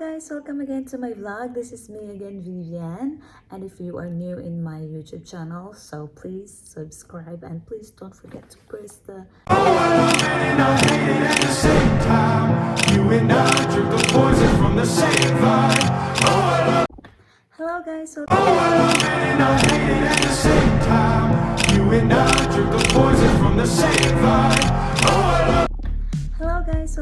guys, welcome again to my vlog. This is me again, Vivian. And if you are new in my YouTube channel, so please subscribe and please don't forget to press the And I hate it at the same time. You and I drink the poison from the same vine. Hello guys, And I hate it at the same time. You and I drink the poison from the same vine. hello guys.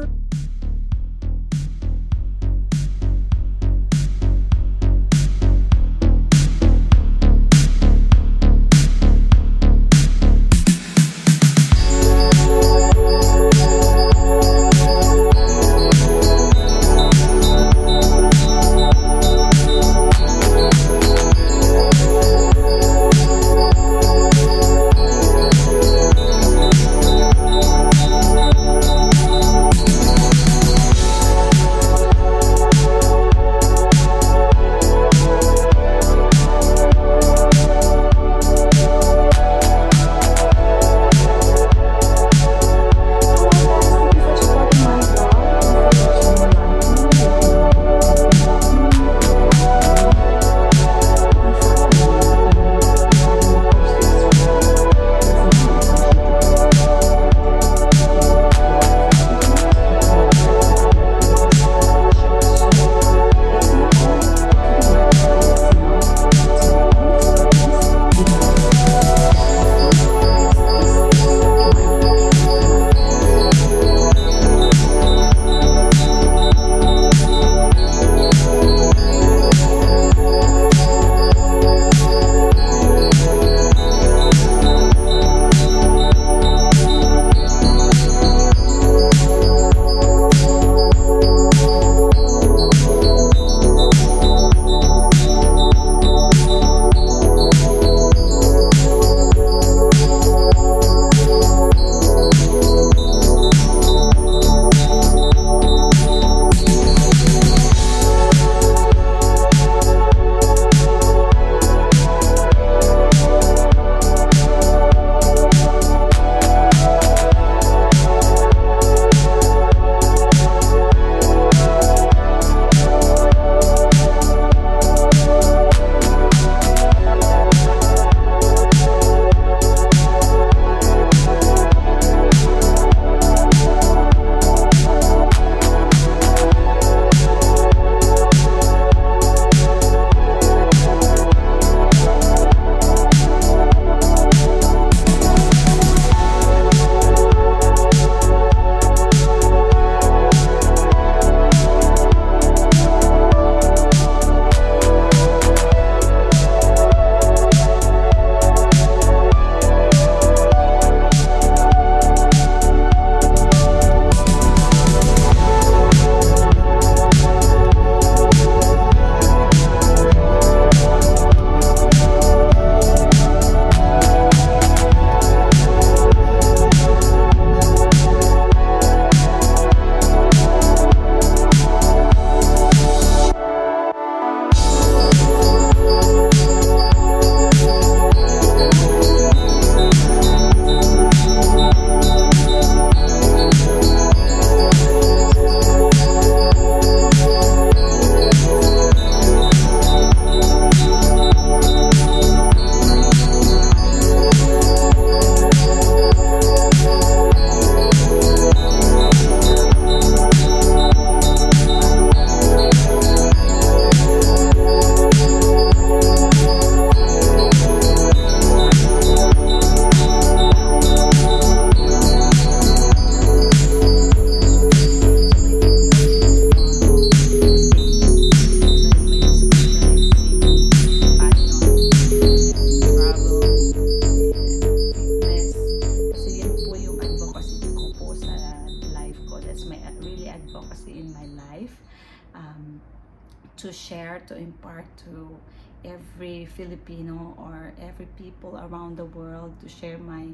To share, to impart to every Filipino or every people around the world, to share my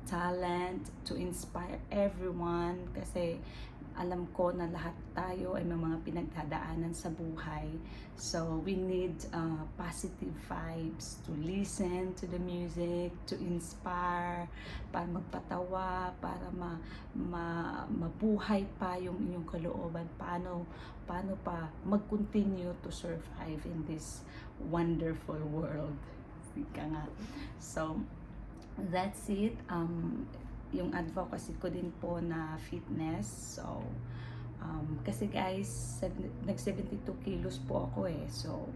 talent, to inspire everyone, kasi alam ko na lahat tayo ay may mga pinagdadaanan sa buhay. So we need positive vibes, to listen to the music, to inspire, para magpatawa, para mabuhay pa yung inyong kalooban. Paano pa mag-continue to survive in this wonderful world. Ika nga. So that's it. Yung advocacy ko din po na fitness. So, kasi guys, nag 72 kilos po ako eh. So,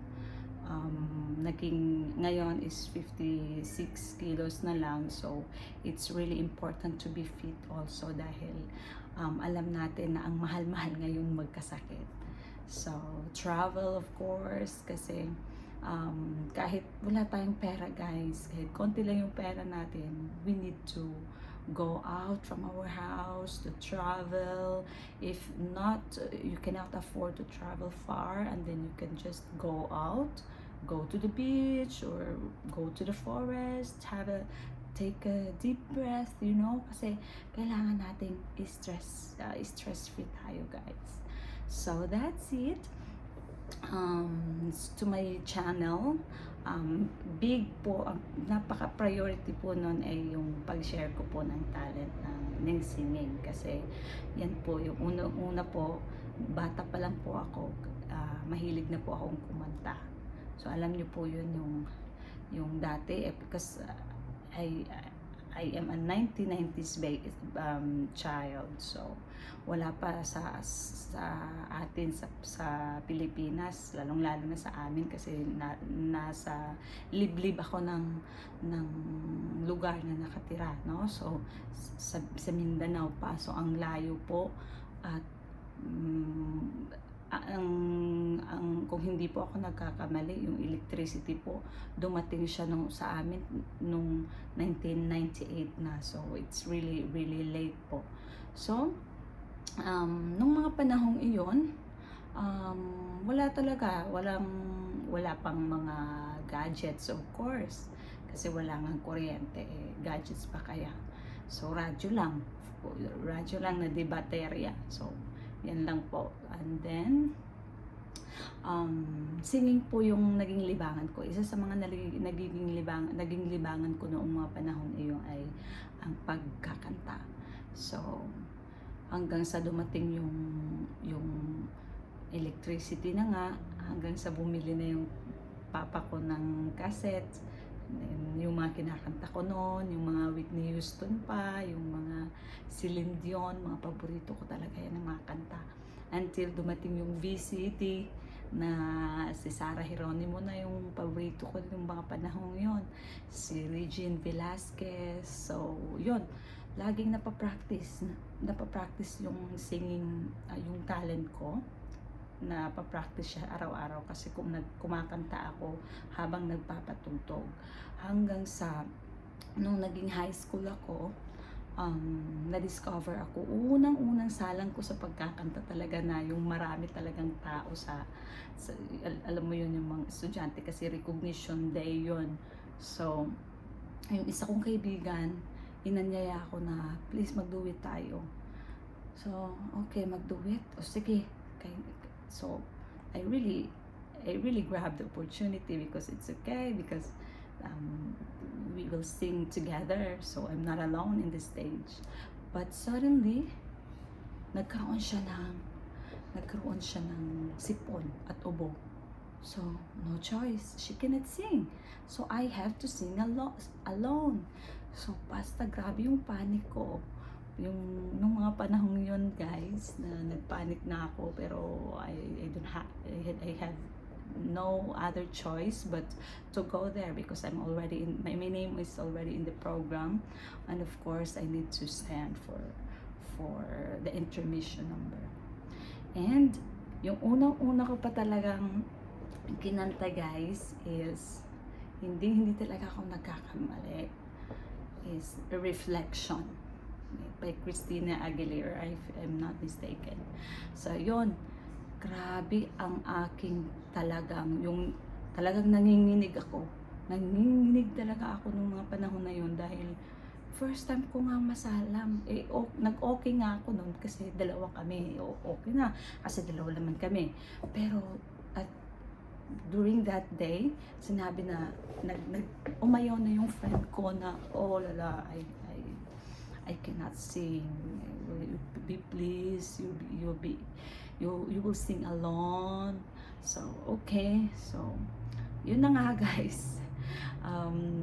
ngayon is 56 kilos na lang. So, it's really important to be fit also dahil alam natin na ang mahal-mahal ngayon magkasakit. So, travel of course, kasi kahit wala tayong pera guys, kahit konti lang yung pera natin, we need to go out from our house to travel. If not, you cannot afford to travel far, and then you can just go out, go to the beach or go to the forest, take a deep breath, you know, kasi kailangan nating stress free tayo guys. So that's it. To my channel, big po, ang napaka-priority po nun ay yung pag-share ko po ng talent ng singing, kasi yan po yung una po, bata pa lang po ako, mahilig na po akong kumanta. So alam niyo po yun yung dati, because I am a 1990s child, so wala pa sa atin sa Pilipinas, lalong-lalo na sa amin kasi nasa liblib ako ng lugar na nakatira, no? So sa Mindanao pa, so ang layo po, at kung hindi po ako nagkakamali, yung electricity po dumating siya sa amin nung 1998 na, so it's really late po. So nung mga panahong iyon, wala pang mga gadgets of course, kasi wala ngang kuryente, gadgets pa kaya. So radyo lang na de baterya, so yan lang po. And then singing po yung naging libangan ko. Isa sa mga naging libangan ko noong mga panahon iyon ay ang pagkakanta. So hanggang sa dumating yung electricity na nga, hanggang sa bumili na yung papa ko ng cassette, yung mga kinakanta ko noon, yung mga Whitney Houston pa, yung mga Celine Dion, mga paborito ko talaga yan ng mga kanta. Until dumating yung VCD na si Sarah Geronimo na yung paborito ko yung mga panahong yon, si Regine Velasquez. So yun, laging napapractice yung singing, yung talent ko. Napapractice siya araw-araw kasi kumakanta ako habang nagpapatugtog, hanggang sa nung naging high school ako, na-discover ako, unang salang ko sa pagkakanta talaga, na yung marami talagang tao sa alam mo yun, yung mga estudyante kasi recognition day yun. So yung isa kong kaibigan, inanyaya ako na please mag-duet tayo. So okay, mag-duet, o sige. So I really grabbed the opportunity because it's okay, because we will sing together, so I'm not alone in the stage. But suddenly nagkaroon siya ng sipon at ubo. So no choice, she cannot sing, so I have to sing alone. So basta grabe yung panic ko. Nung mga panahong yun guys, na nagpanic na ako, pero I have no other choice but to go there, because I'm already in, my name is already in the program, and of course I need to stand for the intermission number. And yung unang-una ko pa talagang kinanta guys is hindi talaga ako nagkakamali, is a Reflection by Christina Aguilera, if I'm not mistaken. So yun, grabe ang aking talagang nanginginig talaga ako nung mga panahon na yun, dahil first time ko nga masalang. Nag-okay nga ako noon kasi dalawa kami. Okay na kasi dalawa naman kami. Pero at during that day, sinabi na umayaw na yung friend ko na, oh lala, I cannot sing. Will you be please? You will sing alone. So okay. So yun na nga guys.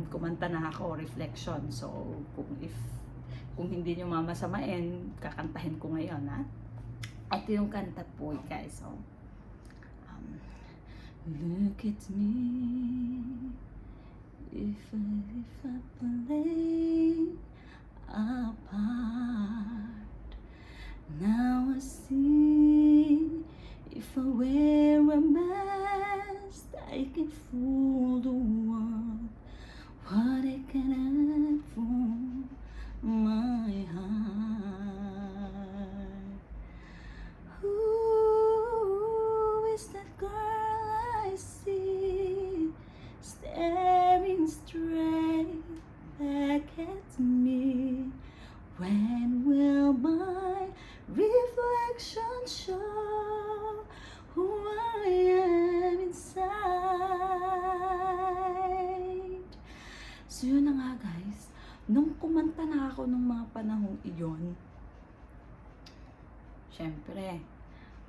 Kumanta na ako, reflection. So kung hindi nyo mamasamain, kakantahin ko ngayon, ha? Ito yung kanta po, guys. So look at me, if I play apart. Now I see, if I wear a mask, I can fool the world. What I can add for my heart. Who is that girl I see staring straight back at me? When will my reflection show who I am inside? So yun na nga guys, nung kumanta na ako nung mga panahong iyon, syempre,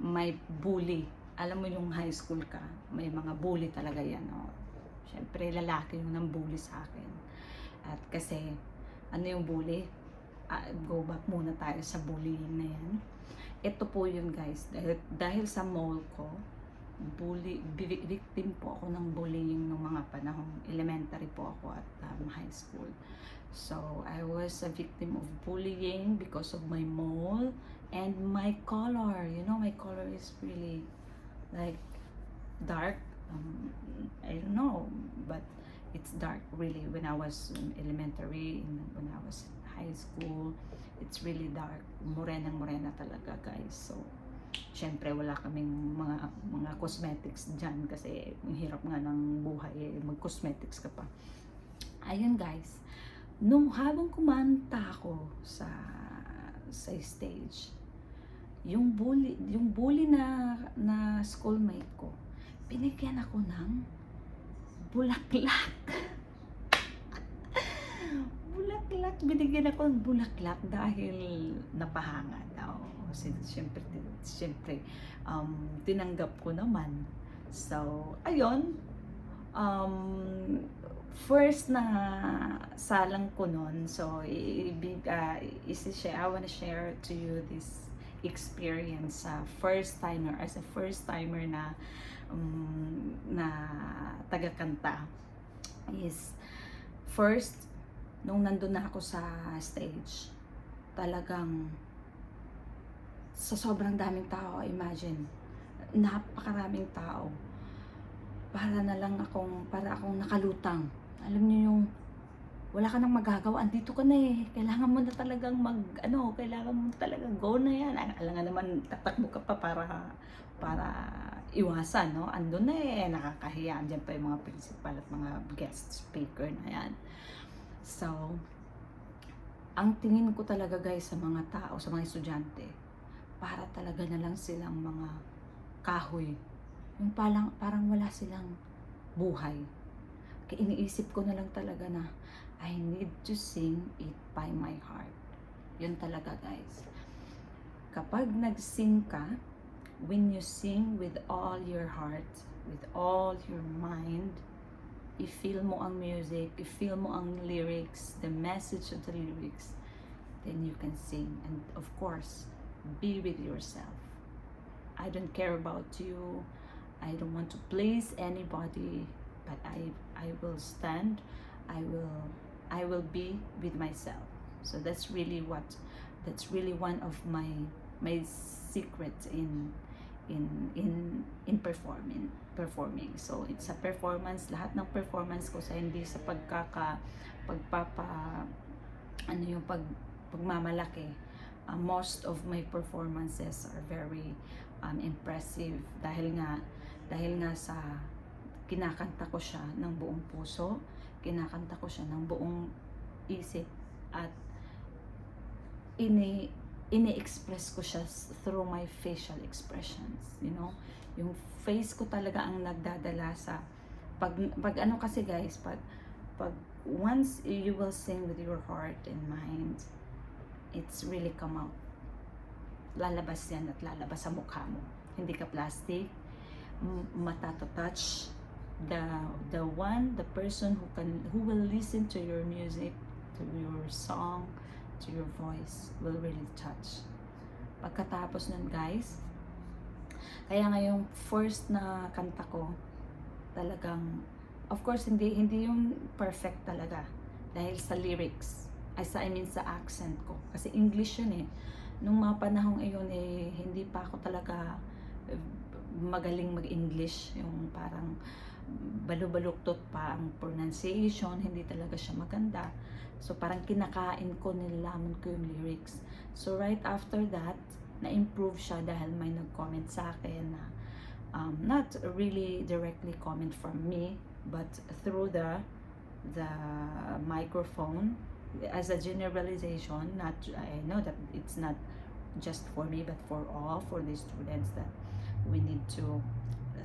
may bully. Alam mo yung high school ka, may mga bully talaga yan. Oh. Syempre, lalaki yung nang bully sa akin. At kasi, ano yung bully? Go back muna tayo sa bullying na yan. Ito po yun guys, dahil sa mall ko, victim po ako ng bullying ng mga panahong elementary po ako at high school. So, I was a victim of bullying because of my mole and my color. You know, my color is really like dark. I don't know, but it's dark really when I was in elementary and when I was in high school. It's really dark. Morena talaga, guys. So, syempre wala kaming mga cosmetics dyan kasi ang hirap nga ng buhay, mag-cosmetics ka pa. Ayun guys, nung habang kumanta ako sa stage, yung bully na schoolmate ko, binigyan ako ng bulaklak. Binigyan ako ng bulaklak dahil napahanga daw. Siyempre, tinanggap ko naman. So, ayun. First na salang ko nun. So, I wanna share to you this experience first timer, as a first timer na taga-kanta. Is first, nung nandun na ako sa stage, talagang sa sobrang daming tao, imagine, napakaraming tao, para akong nakalutang. Alam niyo yung wala ka nang magagawa, andito ka na eh, kailangan mo na talagang kailangan mo talagang go na yan. Alam nga naman, tatakbo ka pa para iwasan, no? Andun na eh, nakakahiya. Andyan pa yung mga principal at mga guest speaker na yan. So, ang tingin ko talaga guys sa mga tao, sa mga estudyante, para talaga na lang silang mga kahoy. Yung parang wala silang buhay. Kaya iniisip ko na lang talaga na I need to sing it by my heart. Yun talaga guys. Kapag nag-sing ka, when you sing with all your heart, with all your mind, i-feel mo ang music, i-feel mo ang lyrics, the message of the lyrics, then you can sing. And of course, be with yourself. I don't care about you. I don't want to please anybody, but I will stand. I will be with myself. So that's really one of my secrets in performing. So it's a performance, lahat ng performance ko sa hindi sa pagmamalaki. Most of my performances are very impressive dahil nga sa kinakanta ko siya ng buong puso, kinakanta ko siya ng buong isip at ini-express ko siya through my facial expressions, you know. Yung face ko talaga ang nagdadala sa pag ano kasi guys, pag once you will sing with your heart and mind, it's really come out. Lalabas yan at lalabas sa mukha mo. Hindi ka plastic, mata to touch. The person who will listen to your music, to your song, to your voice will really touch. Pagkatapos nun guys, kaya nga yung first na kanta ko, talagang, of course, hindi yung perfect talaga. Dahil sa lyrics, I mean sa accent ko. Kasi English yun eh. Nung mga panahong iyon eh, hindi pa ako talaga magaling mag-English. Yung parang balubaluktot pa ang pronunciation, hindi talaga siya maganda. So parang kinakain ko, nilaman ko yung lyrics. So right after that, na-improve siya dahil may nag-comment sa akin na not really directly comment from me, but through the microphone. As a generalization, I know that it's not just for me but for all, for the students, that we need to, the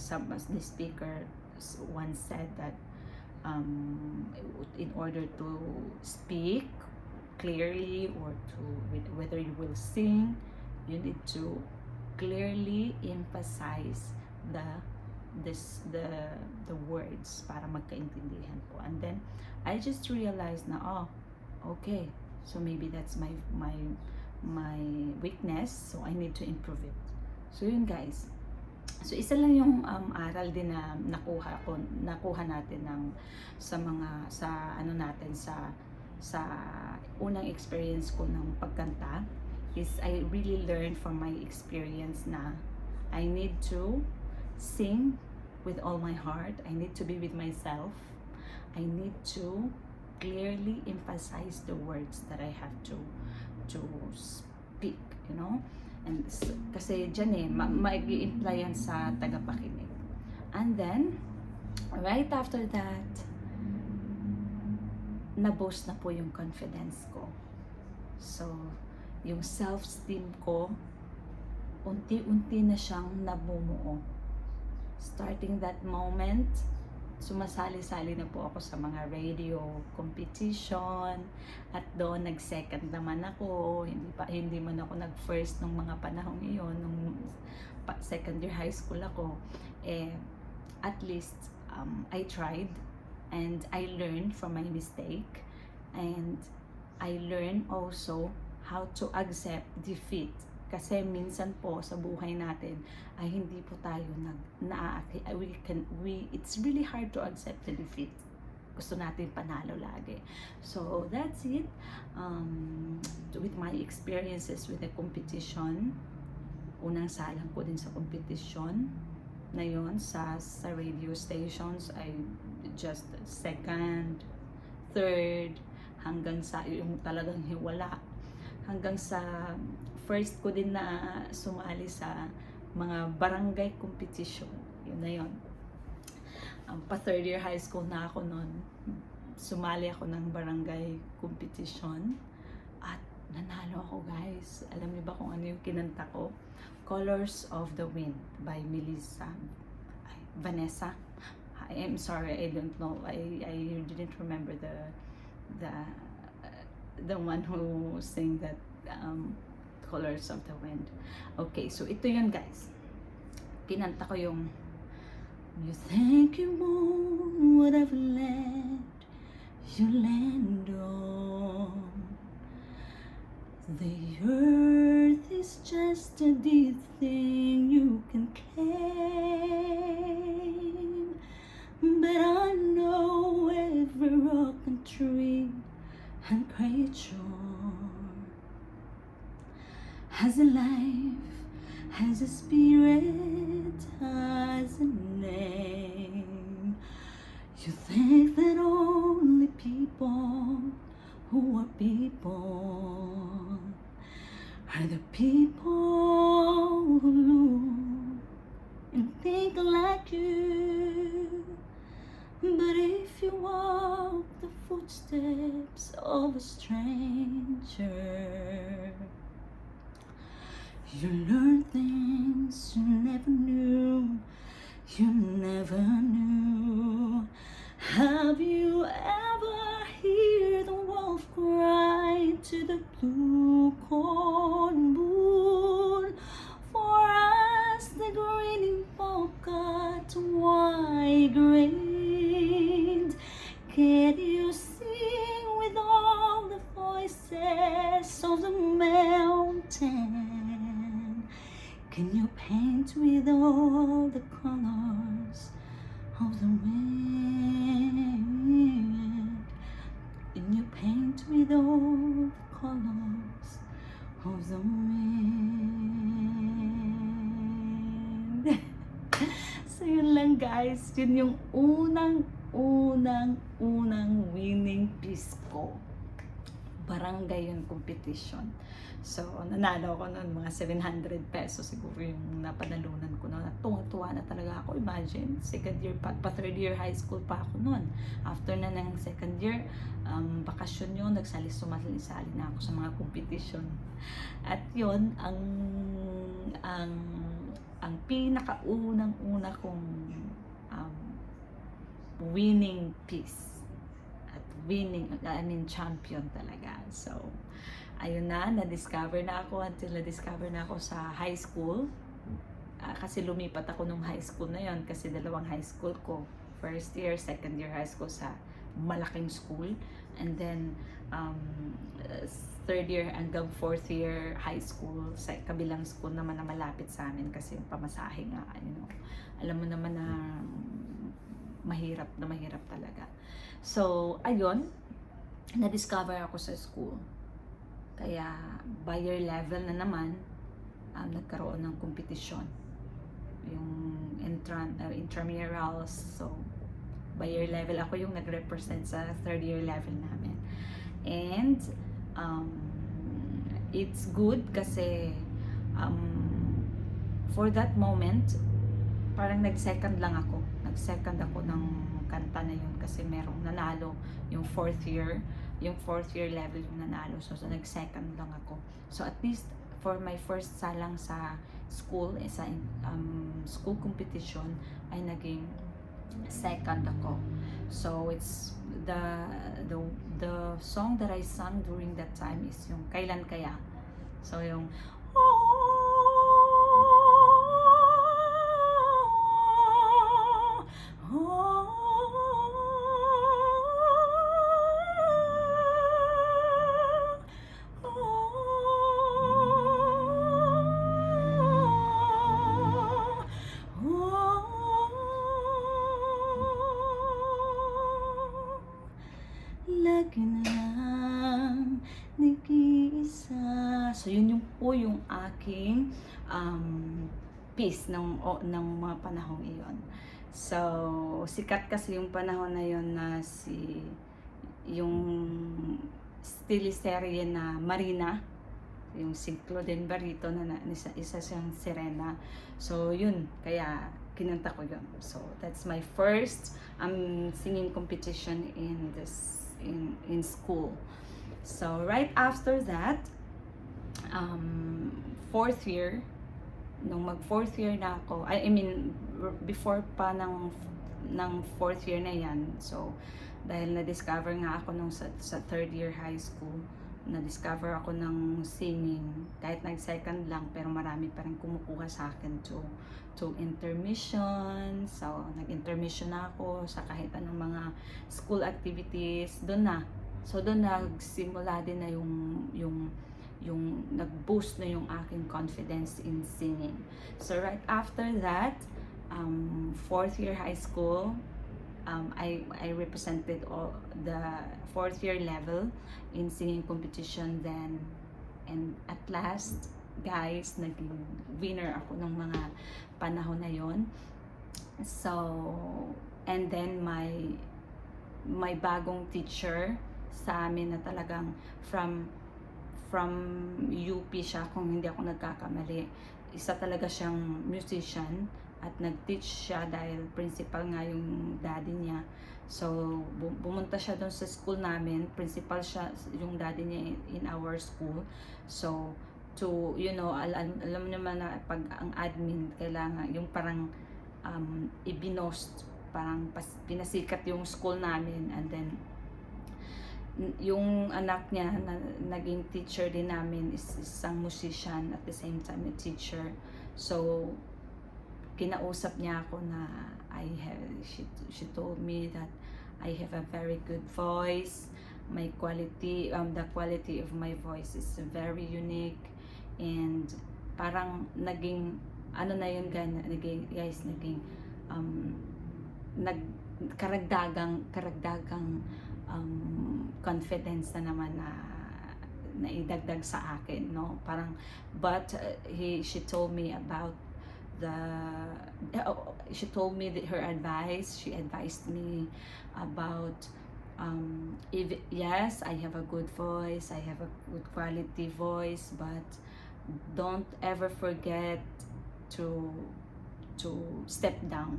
speaker once said that in order to speak clearly or to whether you will sing, you need to clearly emphasize the words para magkaintindihan po. And then I just realized na okay, so maybe that's my weakness, so I need to improve it. So yun guys, so isa lang yung aral din na nakuha natin sa unang experience ko ng pagkanta, is I really learned from my experience na I need to sing with all my heart. I need to be with myself. I need to clearly emphasize the words that I have to speak, you know. And kasi dyan eh, mag-i-imply yan sa tagapakinig. And then, right after that, na-boost na po yung confidence ko. So, yung self-esteem ko, unti-unti na siyang namumuo. Starting that moment, sumasali-sali na po ako sa mga radio competition, at doon nag-second naman ako. Hindi man ako nag-first nung mga panahong iyon, nung second year high school ako. At least I tried, and I learned from my mistake, and I learned also how to accept defeat. Kasi minsan po sa buhay natin ay hindi po tayo it's really hard to accept the defeat. Gusto natin panalo lagi. So that's it. With my experiences with the competition, unang salang ko din sa competition na yon sa radio stations, ay just second, third, hanggang sa yung talagang hiwala, hanggang sa first ko din na sumali sa mga barangay competition. Yun na yun. Pa third year high school na ako noon, sumali ako ng barangay competition at nanalo ako guys. Alam niyo ba kung ano yung kinanta ko? Colors of the Wind by Vanessa. I'm sorry, I don't know. I didn't remember the one who sang that Colors of the Wind. Okay, so ito yun guys. Kinanta ko yung You think you own whatever land you land on. The earth is just a deep thing you can claim. But I know every rock and tree and creature has a life, has a spirit, has a name. You think that only people who are people are the people who look and think like you. But if you walk the footsteps of a stranger. You learn things you never knew. You never knew. Have you ever heard the wolf cry to the blue corn moon? For us the grinning folk got wide-grained. Can you sing with all the voices of the mountain? Can you paint with all the colors of the wind? Can you paint with all the colors of the wind? So yun lang guys, yun yung unang winning piece ko. Barangay yun competition. So, nanalo ko noon mga 700 pesos siguro yung napanalunan ko noon. Tuwa-tuwa na talaga ako. Imagine, second year pa third year high school pa ako noon. After na ng second year, bakasyon yun, sumali na ako sa mga competition. At yun, ang pinakaunang-una kong winning piece. At champion talaga. So, ayun na-discover na ako sa high school. Kasi lumipat ako nung high school na yon kasi dalawang high school ko. First year, second year high school sa malaking school. And then, third year hanggang fourth year high school sa kabilang school naman na malapit sa amin kasi yung pamasahe nga, alam mo naman na mahirap talaga. So, ayun, na-discover ako sa school. Kaya, by year level na naman, nagkaroon ng competition. Yung intramurals. So, by year level, ako yung nag-represent sa third year level namin. And, it's good kasi, for that moment, parang nag-second ako ng kanta na yun kasi merong nanalo yung fourth year level yung nanalo, so nag-second lang ako. So at least for my first salang sa school, sa school competition ay naging second ako. So it's the song that I sang during that time is yung Kailan Kaya. So yung lagi na lang nag-iisa. So yun yung aking piece ng mga panahong iyon. So sikat kasi yung panahon na yun na yung teleserye na Marina, yung si Claudine Barreto na isa siyang sirena. So yun, kaya kinanta ko yun. So that's my first singing competition in school. So right after that, fourth year, nung mag-fourth year na ako, I mean before pa ng fourth year na yan. So dahil na-discover nga ako nung sa third year high school, na-discover ako ng singing, kahit nag-second lang, pero marami pa rin kumukuha sa akin to intermission. So nag-intermission na ako sa kahit anong mga school activities. Doon nagsimula din na yung nag-boost na yung aking confidence in singing. So right after that, fourth year high school, I represented all the fourth year level in singing competition then, and at last guys, naging winner ako ng mga panahon na yon. So and then my bagong teacher sa amin na talagang from UP siya, kung hindi ako nagkakamali. Isa talaga siyang musician at nag-teach siya dahil principal nga yung daddy niya. So, bumunta siya doon sa school namin. Principal siya, yung daddy niya in our school. So, to, you know, alam naman na pag ang admin, kailangan, yung parang ibinost, parang pinasikat yung school namin. And then, yung anak niya na naging teacher din namin is isang musician at the same time a teacher. So, kinausap niya ako na she told me that I have a very good voice. My quality, the quality of my voice is very unique, and parang naging ano na yun guys, naging karagdagang confidence na naman na naidagdag sa akin, no? Parang but she told me about she told me that her advice. She advised me about yes, I have a good voice, I have a good quality voice, but don't ever forget to step down.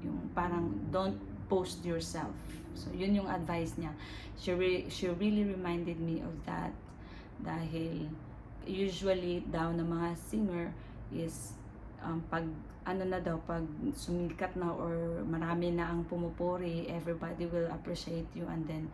Yung parang don't post yourself. So yun yung advice niya. She really reminded me of that, dahil usually daw ng mga singer is pag pag sumikat na or marami na ang pumupuri, everybody will appreciate you, and then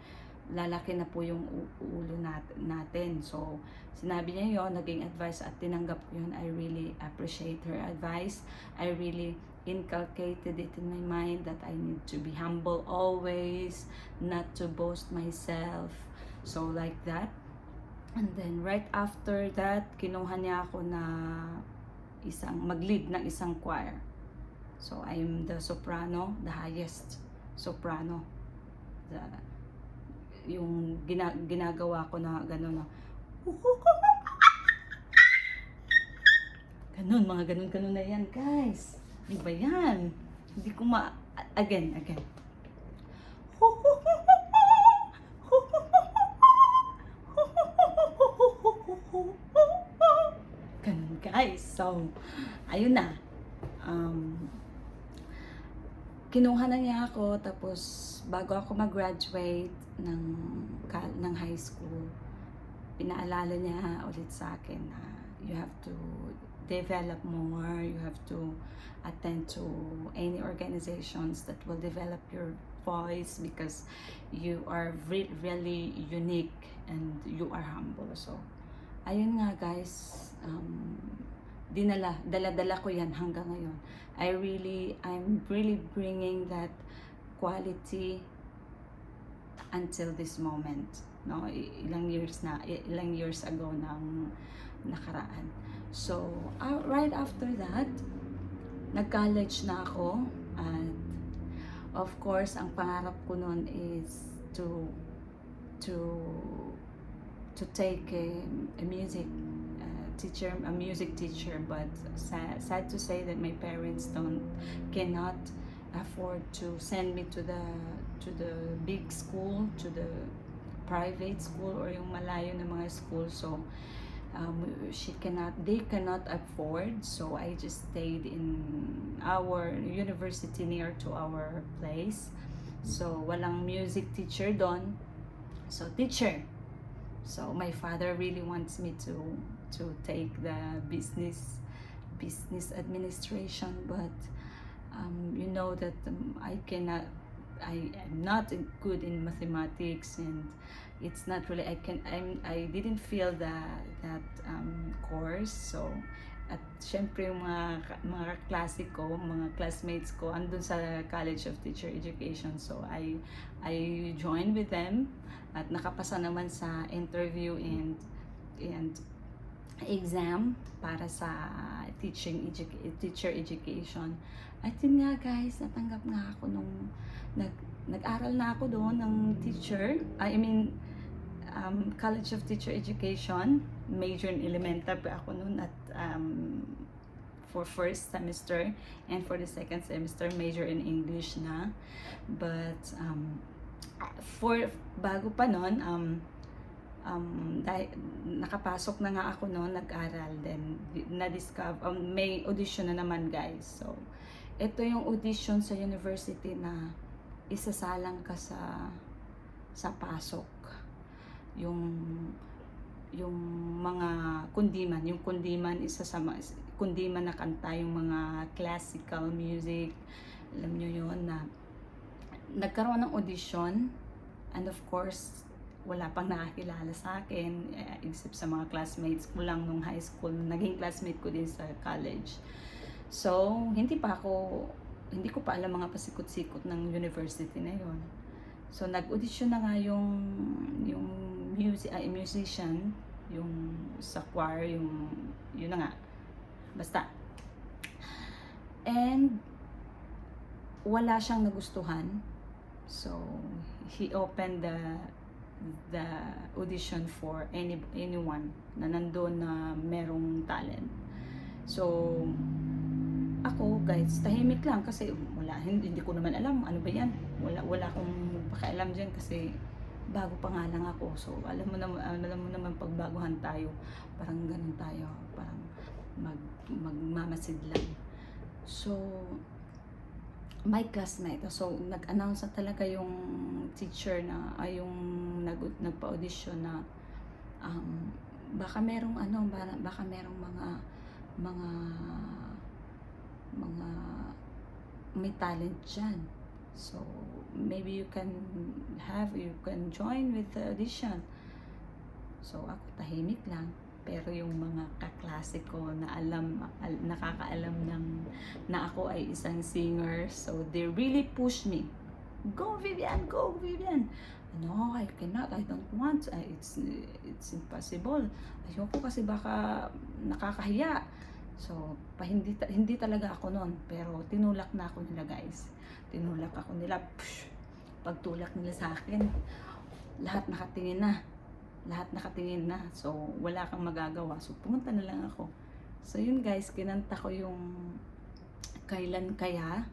lalaki na po yung ulo natin. So sinabi niya yun, naging advice at tinanggap ko yun. I really appreciate her advice. I really inculcated it in my mind that I need to be humble always, not to boast myself. So like that. And then right after that, kinuha niya ako na mag-lead ng isang choir. So I'm the soprano, the highest soprano. Yung ginagawa ko na gano'n na ganun, mga ganun na yan guys. Di ba yan? Hindi ko again ganun guys. So ayun na, kinuha na niya ako. Tapos bago ako mag-graduate ng high school, pinaalala niya ulit sa akin na you have to develop more, you have to attend to any organizations that will develop your voice, because you are really unique and you are humble. So ayun nga guys, dala ko yan hanggang ngayon. I'm really bringing that quality until this moment, no? Ilang years ago nang nakaraan. So right after that, nag-college na ako, at of course ang pangarap ko noon is to take a music teacher, but sad to say that my parents cannot afford to send me to the big school, to the private school or yung malayo na mga school. So they cannot afford, so I just stayed in our university near to our place. So walang music teacher doon, so teacher. So my father really wants me to take the business administration, but you know that I am not good in mathematics, and it's not really I didn't feel that course. So at syempre yung mga klase ko, mga classmates ko andun sa College of Teacher Education, so I joined with them at nakapasa naman sa interview and exam para sa teacher education. At yun nga guys, natanggap nga ako nung nag-aral na ako doon ng College of Teacher Education. Major in elementary ako noon at for first semester, and for the second semester major in English na. But bago pa noon, nakapasok na nga ako noon, nag-aral, then na-discover may audition na naman guys. So ito yung audition sa university na isasalang ka sa pasok. Yung mga kundiman, yung kundiman, isa sa kundiman na kanta, yung mga classical music, alam nyo yun, na nagkaroon ng audition, and of course wala pang nakakilala sa akin, except sa mga classmates ko lang nung high school, naging classmate ko din sa college. So hindi ko pa alam mga pasikot-sikot ng university na yon. So nag-audition na nga yung musician, yung sa choir, yun na nga. Basta. And wala siyang nagustuhan. So he opened the audition for anyone na nandoon na merong talent. So ako guys, tahimik lang kasi hindi ko naman alam ano ba yan. Wala akong pakialam diyan kasi bago pa nga lang ako. So alam mo naman pagbaguhan tayo, parang ganun tayo, parang magmamasid lang. So my classmate, so nag-announce na talaga yung teacher na yung nagpa-audition na baka merong mga may talent dyan. So maybe you can join with the audition. So ako tahimik lang, pero yung mga kaklase ko na nakakaalam na ako ay isang singer, so they really push me. Go Vivian, go Vivian. No, I cannot, I don't want. It's impossible. Ayoko kasi baka nakakahiya. So hindi talaga ako noon, pero tinulak na ako nila guys. Tinulak ako nila. Pagtulak nila sa akin, lahat nakatingin na. So wala kang magagawa. So pumunta na lang ako. So yun guys, kinanta ko yung Kailan Kaya,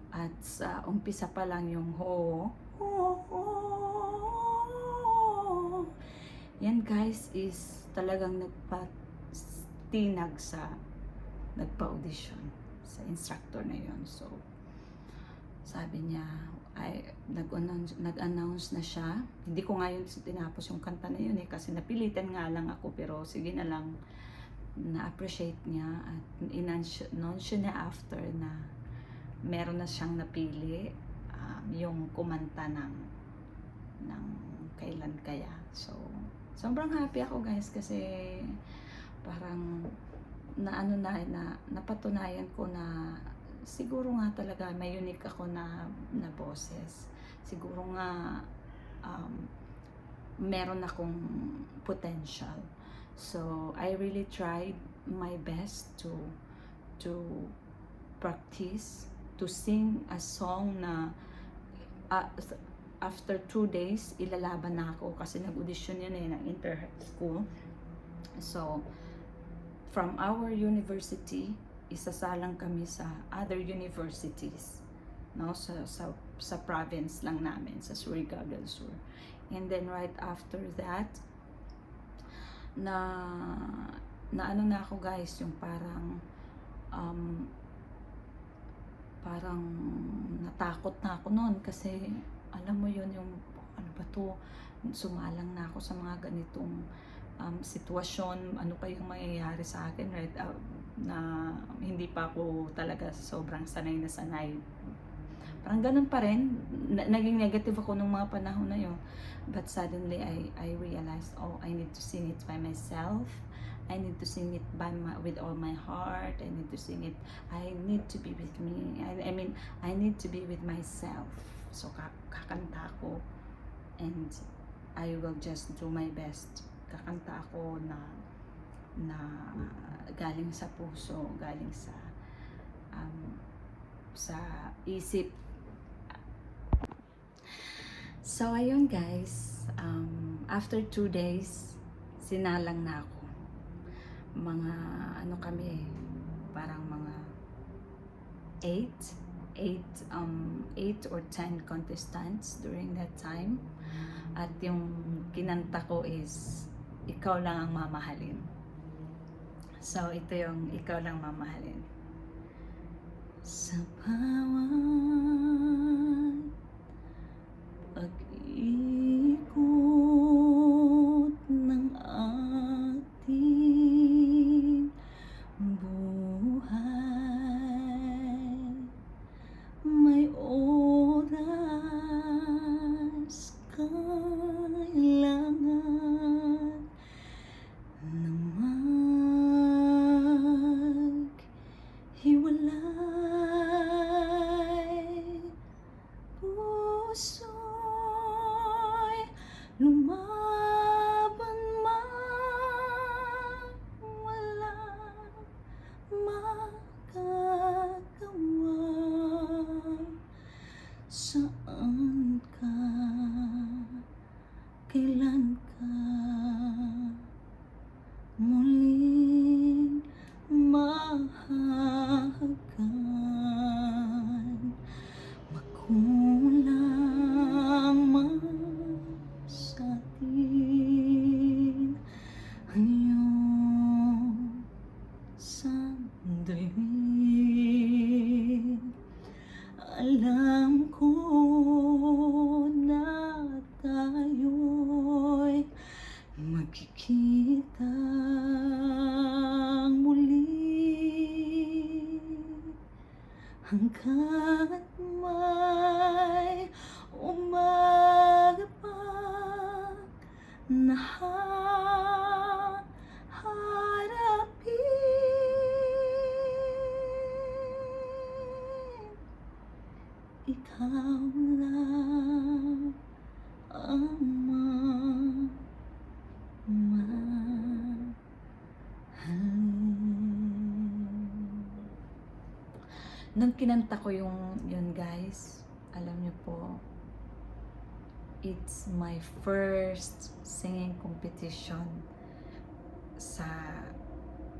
at sa umpisa pa lang yung ho. Yan guys is talagang nagpa-audition sa instructor na yon. So sabi niya, nag-announce na siya. Hindi ko nga yun tinapos yung kanta na yun kasi napilitan nga lang ako, pero sige na lang, na-appreciate niya at in-announce niya after na meron na siyang napili, yung kumanta ng Kailan Kaya. So sobrang happy ako guys kasi parang napatunayan ko na siguro nga talaga may unique ako na boses. Siguro nga meron akong potential. So I really tried my best to practice, to sing a song na after 2 days ilalaban na ako kasi nag-audition yun ng inter-school. So from our university, isasalang kami sa other universities, no, sa province lang namin, sa Surigao del Sur. And then right after that, na ano na ako guys, yung parang natakot na ako noon kasi alam mo yun, yung ano ba to, sumalang na ako sa mga ganitong sitwasyon, ano kayong mangyayari sa akin, right? Na hindi pa ako talaga sobrang sanay. Parang ganun pa rin, naging negative ako nung mga panahon na yun. But suddenly I realized, I need to sing it by myself. I need to sing it with all my heart. I need to sing it. I need to be with me. I need to be with myself. So kakanta ako, and I will just do my best. Kakanta ako na galing sa puso, galing sa isip. So ayun guys, after 2 days sinalang na ako. Mga ano kami, parang mga 8 or 10 contestants during that time. At yung kinanta ko is Ikaw Lang Ang Mamahalin. So ito yung Ikaw Lang Mamahalin. Sa bawat kitang muli hanggat may umaga pang haharapin. Ikaw lang ang mamahalin. Nung kinanta ko yun guys, alam niyo po, it's my first singing competition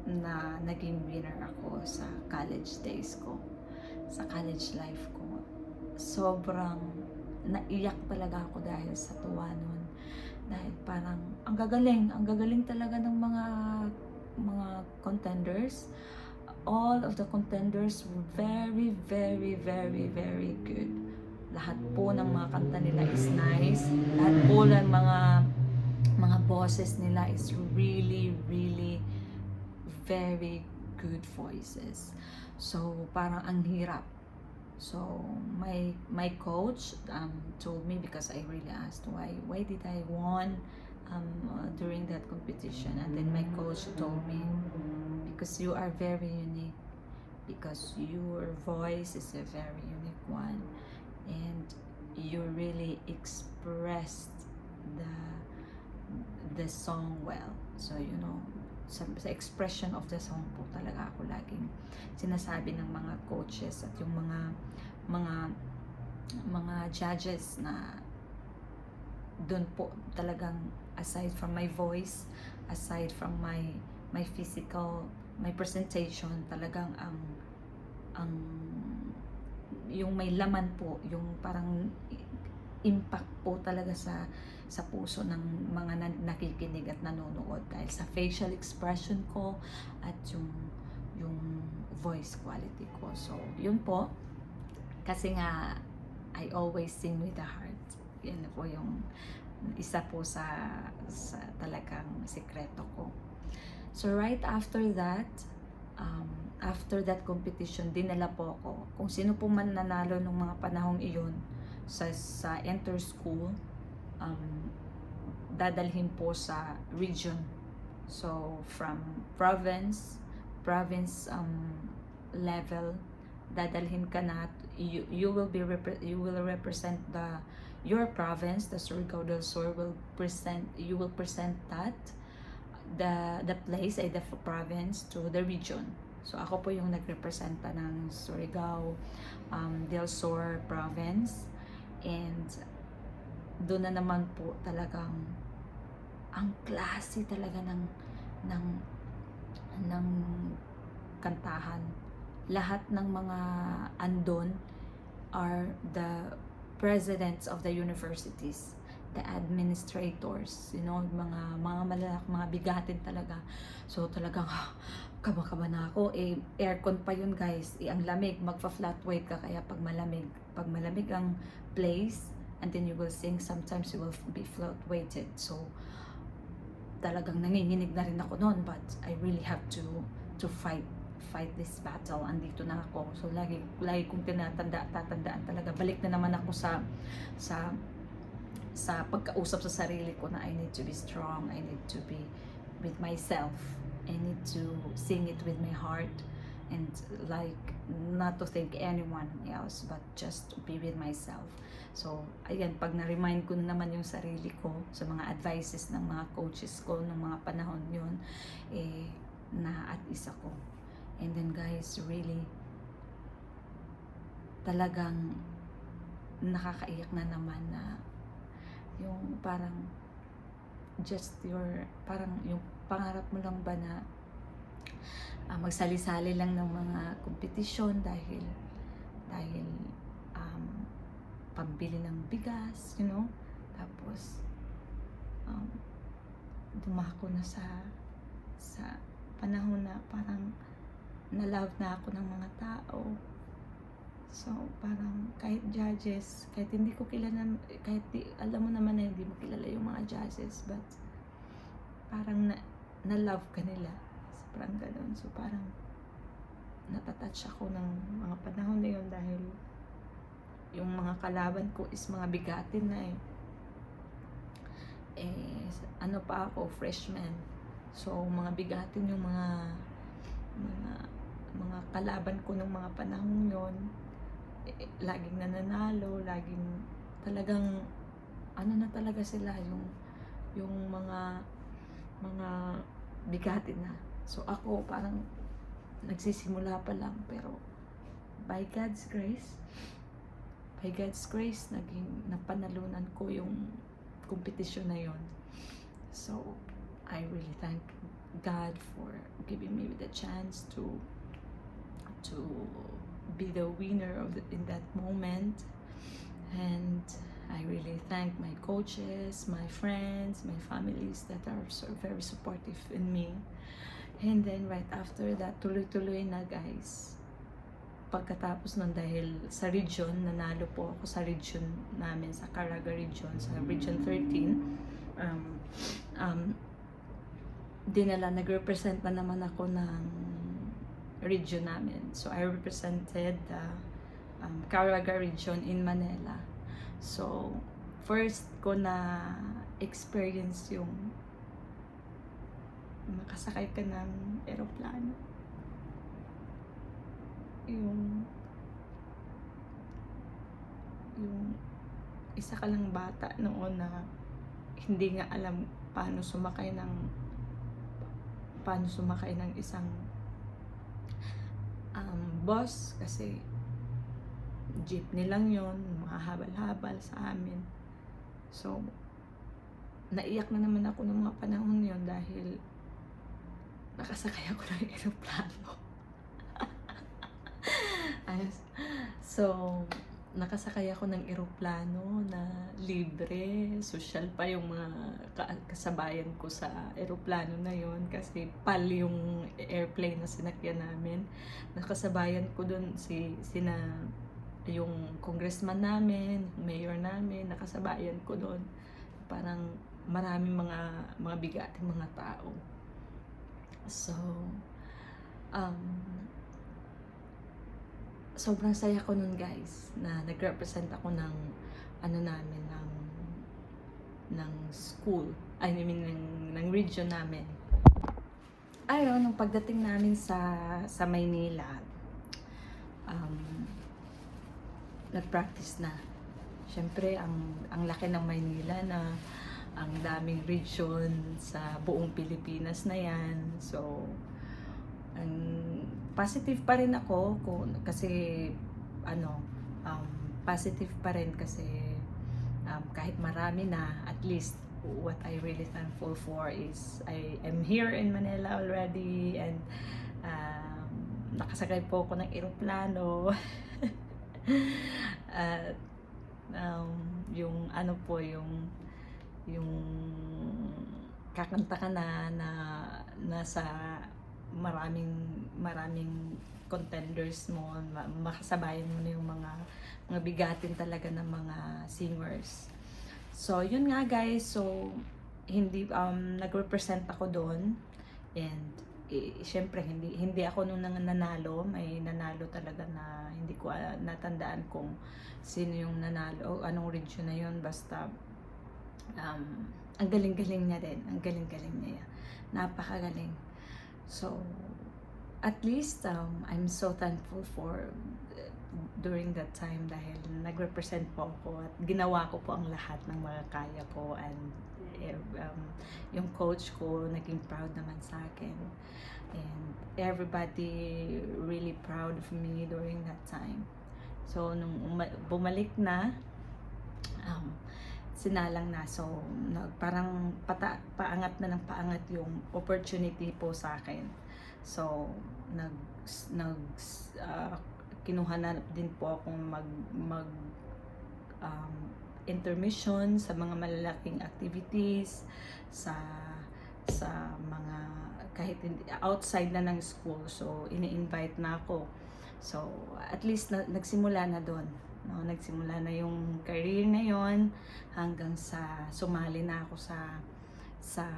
na naging winner ako sa college days ko, sa college life ko. Sobrang naiyak talaga ako dahil sa tuwa nun. Dahil parang ang gagaling talaga ng mga contenders. All of the contenders were very, very, very, very good. Lahat po ng mga kanta nila is nice. Lahat po ng mga boses nila is really, really very good voices. So, parang ang hirap. So, my coach told me, because I really asked why did I won during that competition, and then my coach told me, because you are very unique, because your voice is a very unique one, and you really expressed the song well. So, you know, sa expression of the song po talaga ako laging sinasabi ng mga coaches at yung mga judges na doon po talagang, aside from my voice, aside from my physical, my presentation, talagang ang yung may laman po, yung parang impact po talaga sa puso ng mga nakikinig at nanonood, dahil sa facial expression ko at yung voice quality ko. So, yun po. Kasi nga, I always sing with the heart. Yan po yung isa po sa talagang sikreto ko. So, right after that competition, dinala po ako. Kung sino po man nanalo ng mga panahong iyon sa inter-school, dadalhin po sa region. So, from province level, dadalhin ka na, you will represent your province. The Surigao del Sur will present that the place ay the province to the region. So ako po yung nagrepresenta ng Surigao del Sur province, and doon na naman po talagang ang klase talaga ng kantahan. Lahat ng mga andon are the presidents of the universities, the administrators, you know, mga malalak, mga bigatin talaga. So talagang kaba-kaba na ako. Aircon pa yun guys. Ang lamig, magfa-flat white ka, kaya pag malamig ang place, and then you will sing, sometimes you will be flat weighted. So talagang nanginginig na rin ako noon, but I really have to fight this battle. Andito na ako. So lagi kong tatandaan talaga. Balik na naman ako sa pagkausap sa sarili ko na I need to be strong, I need to be with myself, I need to sing it with my heart, and like not to think anyone else but just to be with myself. So ayan, pag na-remind ko na naman yung sarili ko sa mga advices ng mga coaches ko ng mga panahon yun, na at isa ko. And then guys, really talagang nakakaiyak na naman na yung parang parang yung pangarap mo lang ba na magsali-sali lang ng mga kompetisyon dahil pambili ng bigas, you know, tapos dumako na sa panahon na parang na-love na ako ng mga tao. So, parang kahit judges, kahit hindi ko kilala, alam mo naman na hindi mo kilala yung mga judges, but parang na-love ka nila. Parang ganun. So parang natatouch ako ng mga panahon na yun dahil yung mga kalaban ko is mga bigatin na ano pa ako, freshman. So mga bigatin yung mga mga kalaban ko ng mga panahon yon, laging nananalo, laging talagang ano na talaga sila, yung mga bigatin na. So ako parang nagsisimula pa lang, pero by God's grace naging napanalunan ko yung kompetisyon na yon. So I really thank God for giving me the chance to be the winner in that moment. And I really thank my coaches, my friends, my families that are so very supportive in me. And then right after that, tuloy-tuloy na guys. Pagkatapos nun, dahil sa region, nanalo po ako sa region namin, sa Caraga region, sa region 13. Nag-represent na naman ako ng region namin. So I represented the Caraga region in Manila. So first ko na experience yung makasakay ka ng eroplano. Yung isa ka lang bata noon na hindi nga alam paano sumakay ng isang bus, kasi jeepney lang yon, mga habal-habal sa amin. So naiyak na naman ako ng mga panahon yon dahil nakasakay ako ng eroplano. So nakasakay ako ng eroplano na libre, social pa yung mga kasabayan ko sa eroplano na yon, kasi PAL yung airplane na sinakyan namin. Nakasabayan ko dun yung congressman namin, mayor namin, nakasabayan ko dun. Parang maraming mga bigating mga tao. So sobrang saya ko nun guys, na nag-represent ako ng ng school, ng region namin. Ayun, nung pagdating namin sa Maynila, nag-practice na. Syempre, ang laki ng Maynila na ang daming region sa buong Pilipinas na yan. So positive pa rin ako kasi positive pa rin kasi kahit marami na, at least what I really thankful for is I am here in Manila already, and nakasakay po ako ng eroplano. At yung yung kakanta ka na nasa maraming contenders mo, makasabayan mo na yung mga bigatin talaga ng mga singers. So yun nga guys, so hindi nag-represent ako doon, and syempre hindi ako nung nanalo. May nanalo talaga na hindi ko natandaan kung sino yung nanalo o anong region na yun, basta ang galing-galing niya din, napakagaling. So at least I'm so thankful for during that time, dahil nag-represent po ako at ginawa ko po ang lahat ng mga kaya ko, and yung coach ko naging proud naman sa akin, and everybody really proud of me during that time. So nung bumalik na, sinalang na, so parang paangat na ng paangat yung opportunity po sa akin. So kinuha na din po akong mag intermission sa mga malalaking activities, sa mga kahit outside na ng school. So ini-invite na ako. So at least nagsimula na doon. No, nagsimula na yung career na yon, hanggang sa sumali na ako sa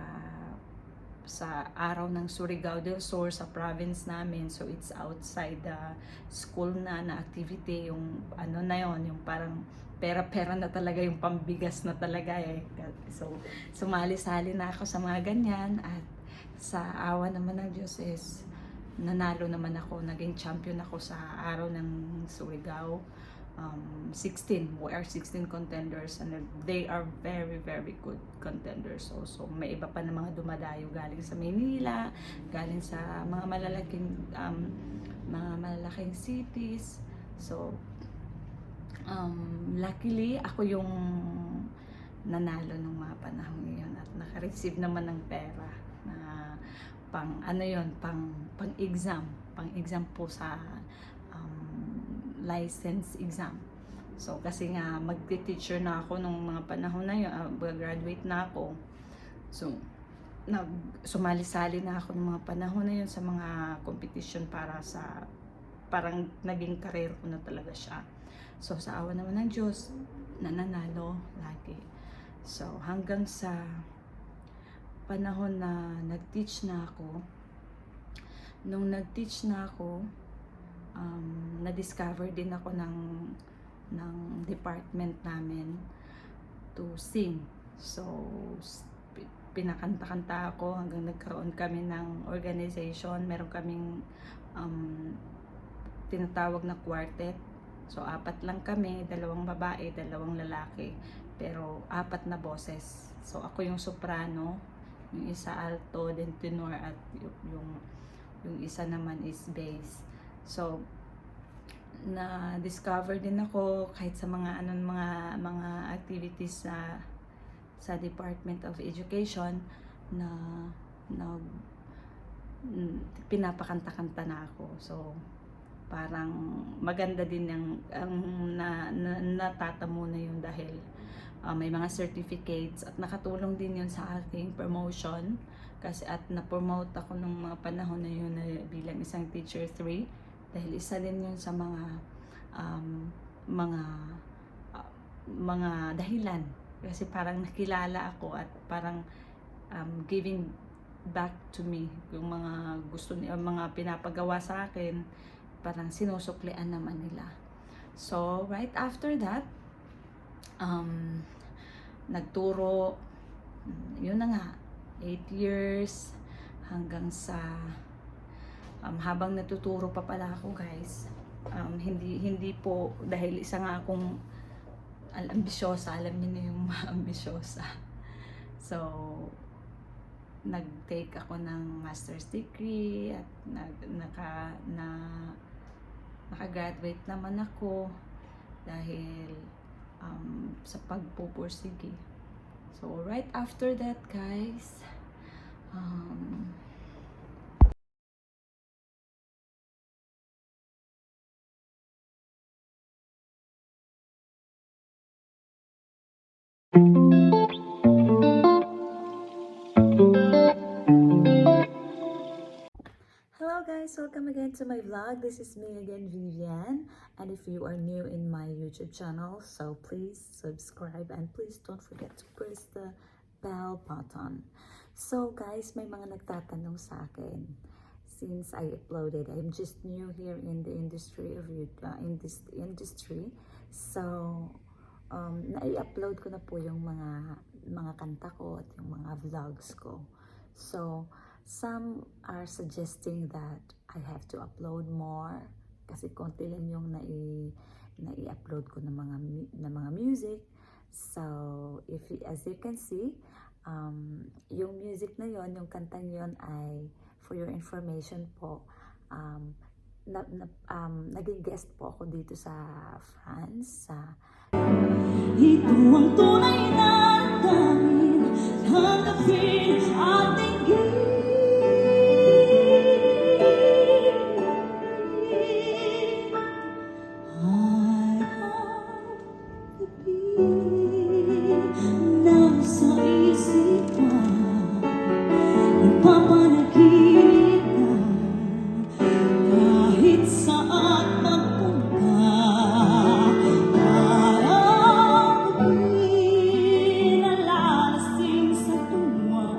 sa araw ng Surigao del Sur sa province namin. So it's outside the school na activity, yung ano na yon, yung parang pera-pera na talaga, yung pambigas na talaga eh. So sumali-sali na ako sa mga ganyan, at sa awa naman ng Diyos is nanalo naman ako, naging champion ako sa araw ng Surigao. 16, we are 16 contenders, and they are very very good contenders also. May iba pa na mga dumadayo galing sa Maynila, galing sa mga malalaking cities. So luckily ako yung nanalo ng mga panahon yun, at naka-receive naman ng pera na pang ano yun, pang exam po sa license exam. So kasi nga magte-teacher na ako nung mga panahon na yun, graduate na ako. So sumali-sali na ako ng mga panahon na yun sa mga competition, para sa parang naging career ko na talaga siya. So sa awa naman ng Diyos, nananalo lagi. So hanggang sa panahon na nag-teach na ako, nung nag-teach na ako, na-discover din ako ng department namin to sing. So pinakanta-kanta ako hanggang nagkaroon kami ng organization. Meron kaming tinatawag na quartet. So 4 lang kami, 2 babae, 2 lalaki, pero 4 na boses. So ako yung soprano, yung isa alto, then tenor, at yung isa naman is bass. So na-discover din ako kahit sa mga mga activities sa Department of Education na pinapakanta-kanta na ako. So parang maganda din ang natatamo na yun, dahil may mga certificates, at nakatulong din yun sa aking promotion, kasi at na-promote ako nung mga panahon na yun bilang isang teacher 3, dahil isa din yun sa mga dahilan, kasi parang nakilala ako, at parang giving back to me yung mga gusto niya, mga pinapagawa sa akin, parang sinusuklian naman nila. So right after that, nagturo, yun na nga, 8 years, hanggang sa habang natuturo pa pala ako, guys, hindi po dahil isa nga akong ambisyosa, alam niyo na yung ambisyosa. So nag-take ako ng master's degree, at naka-graduate naman ako dahil sa pagpupursige. So right after that, guys, hello guys, welcome again to my vlog. This is me again, Vivian, and if you are new in my YouTube channel, so please subscribe, and please don't forget to press the bell button. So guys, may mga nagtatanong sa akin since I uploaded. I'm just new here in the industry of in this industry. So na-upload ko na po yung mga kanta ko at yung mga vlogs ko. So some are suggesting that I have to upload more, kasi konti lang yung nai-upload ko ng mga music. So as you can see, yung music na yon, yung kantang yon, ay for your information po, naging guest po ako dito sa France. Ito ang tunay na damdamin, hanapin ating nasa isipan, nagpapanaginip ka, kahit saan magpunta, parang nalalasing sa tuwa,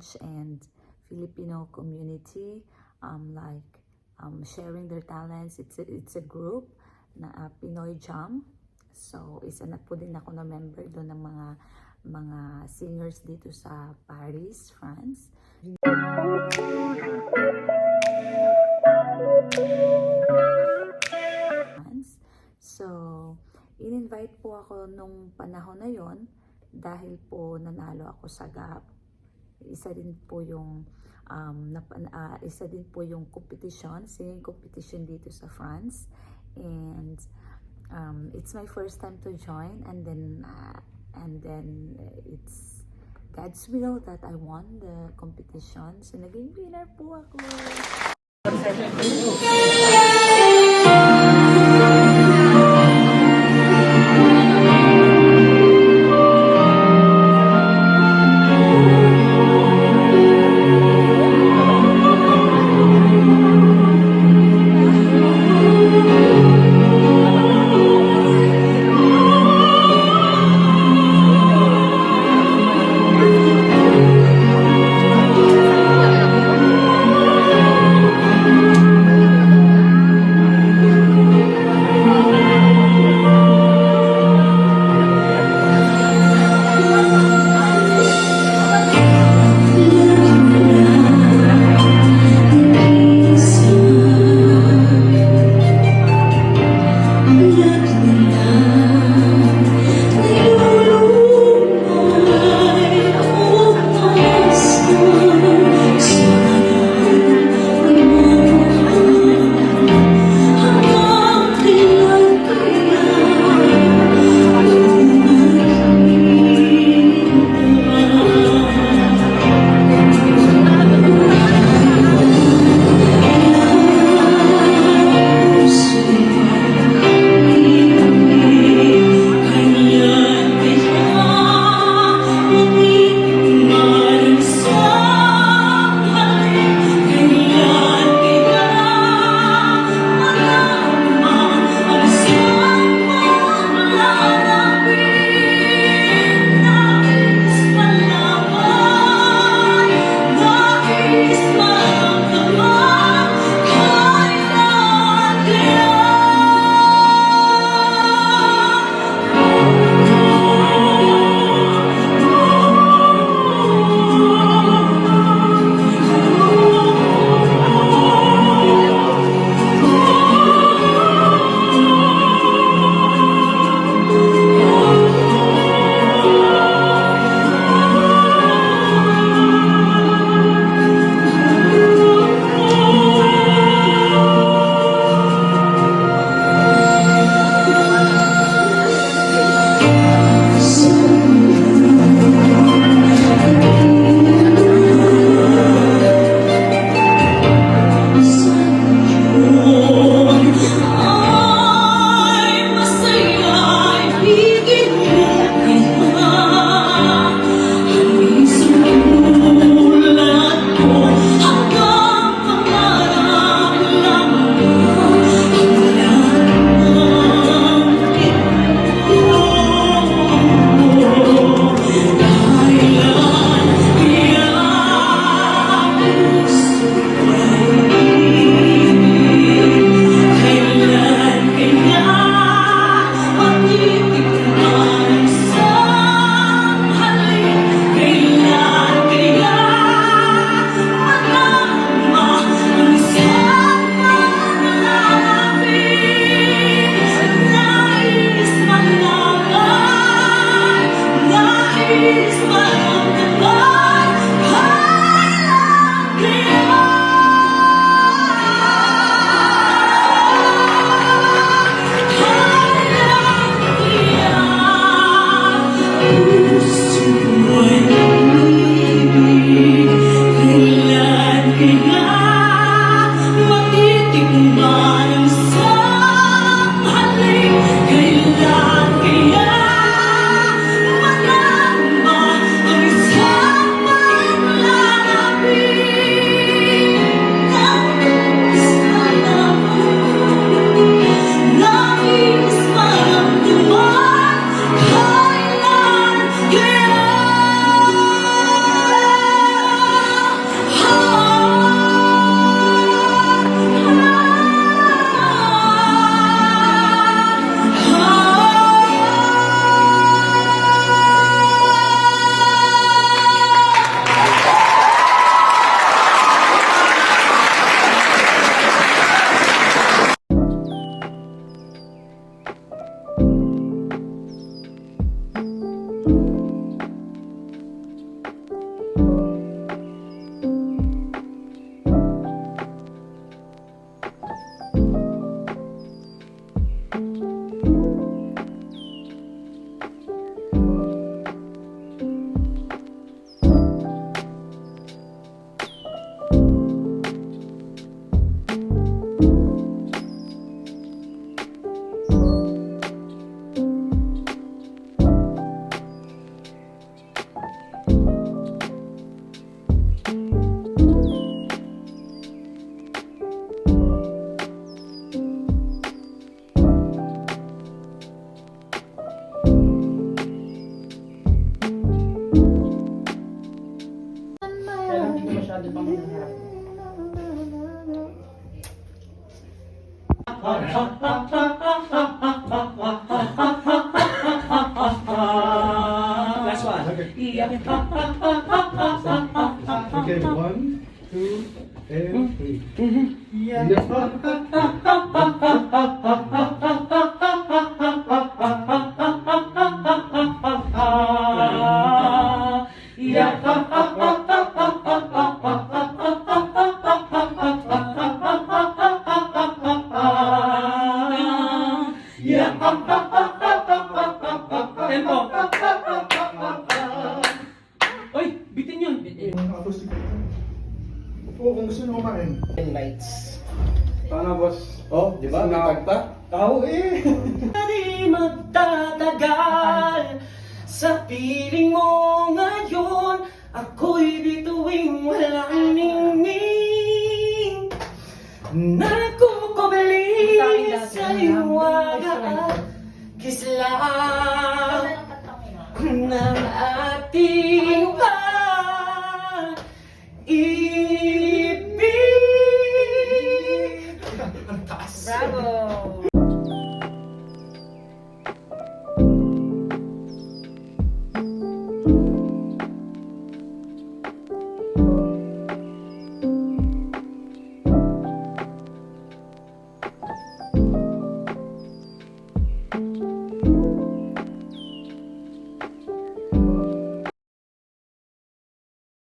French and Filipino community, sharing their talents. It's a group na Pinoy Jam. So, isa na po din ako na member doon ng mga singers dito sa Paris, France. So, in-invite po ako nung panahon na yon dahil po nanalo ako sa GAP. Isa din po yung competition, singing competition dito sa France. And it's my first time to join, and then it's God's will that I won the competition. So naging winner po ako. Masyado pang harap. Last one. Okay. Okay, 1, 2, and 3. Tempo. Oy, bitin yun. Nakapos ito. Oo, kung gusto nyo kumain. Lights. Tama, boss. Oh, di ba? May kanta? Tao eh. Di magtatagal sa piling mo ngayon. Ako'y bituing walang ningning. Nagkukubali sa liwaga at kisla ng ating pag